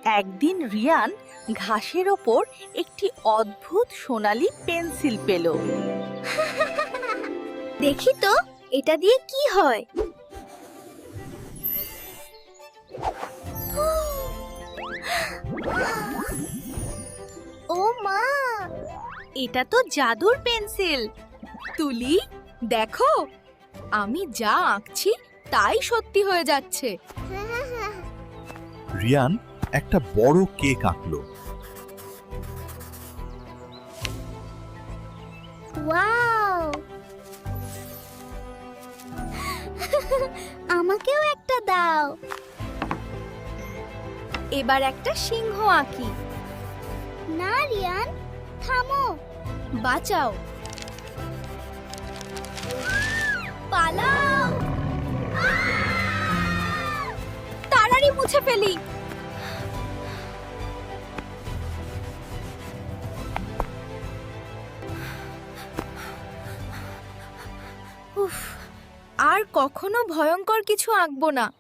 একদিন রিয়ান ঘাসের ওপর একটি অদ্ভুত সোনালী পেন্সিল পেল। দেখি তো এটা দিয়ে কি হয়। ও মা, এটা তো জাদুর পেন্সিল। তুলি, দেখো, আমি যা আঁকছি তাই সত্যি হয়ে যাচ্ছে। রিয়ান একটা বড় কেক আঁকলো। ওয়াও! আমাকেও একটা দাও। এবার একটা সিংহ আঁকি। না রিয়ান, থামো। বাঁচাও। পালাও। তাড়াতাড়ি মুছে ফেলি। উফ, আর কখনো ভয়ঙ্কর কিছু আঁকবো না।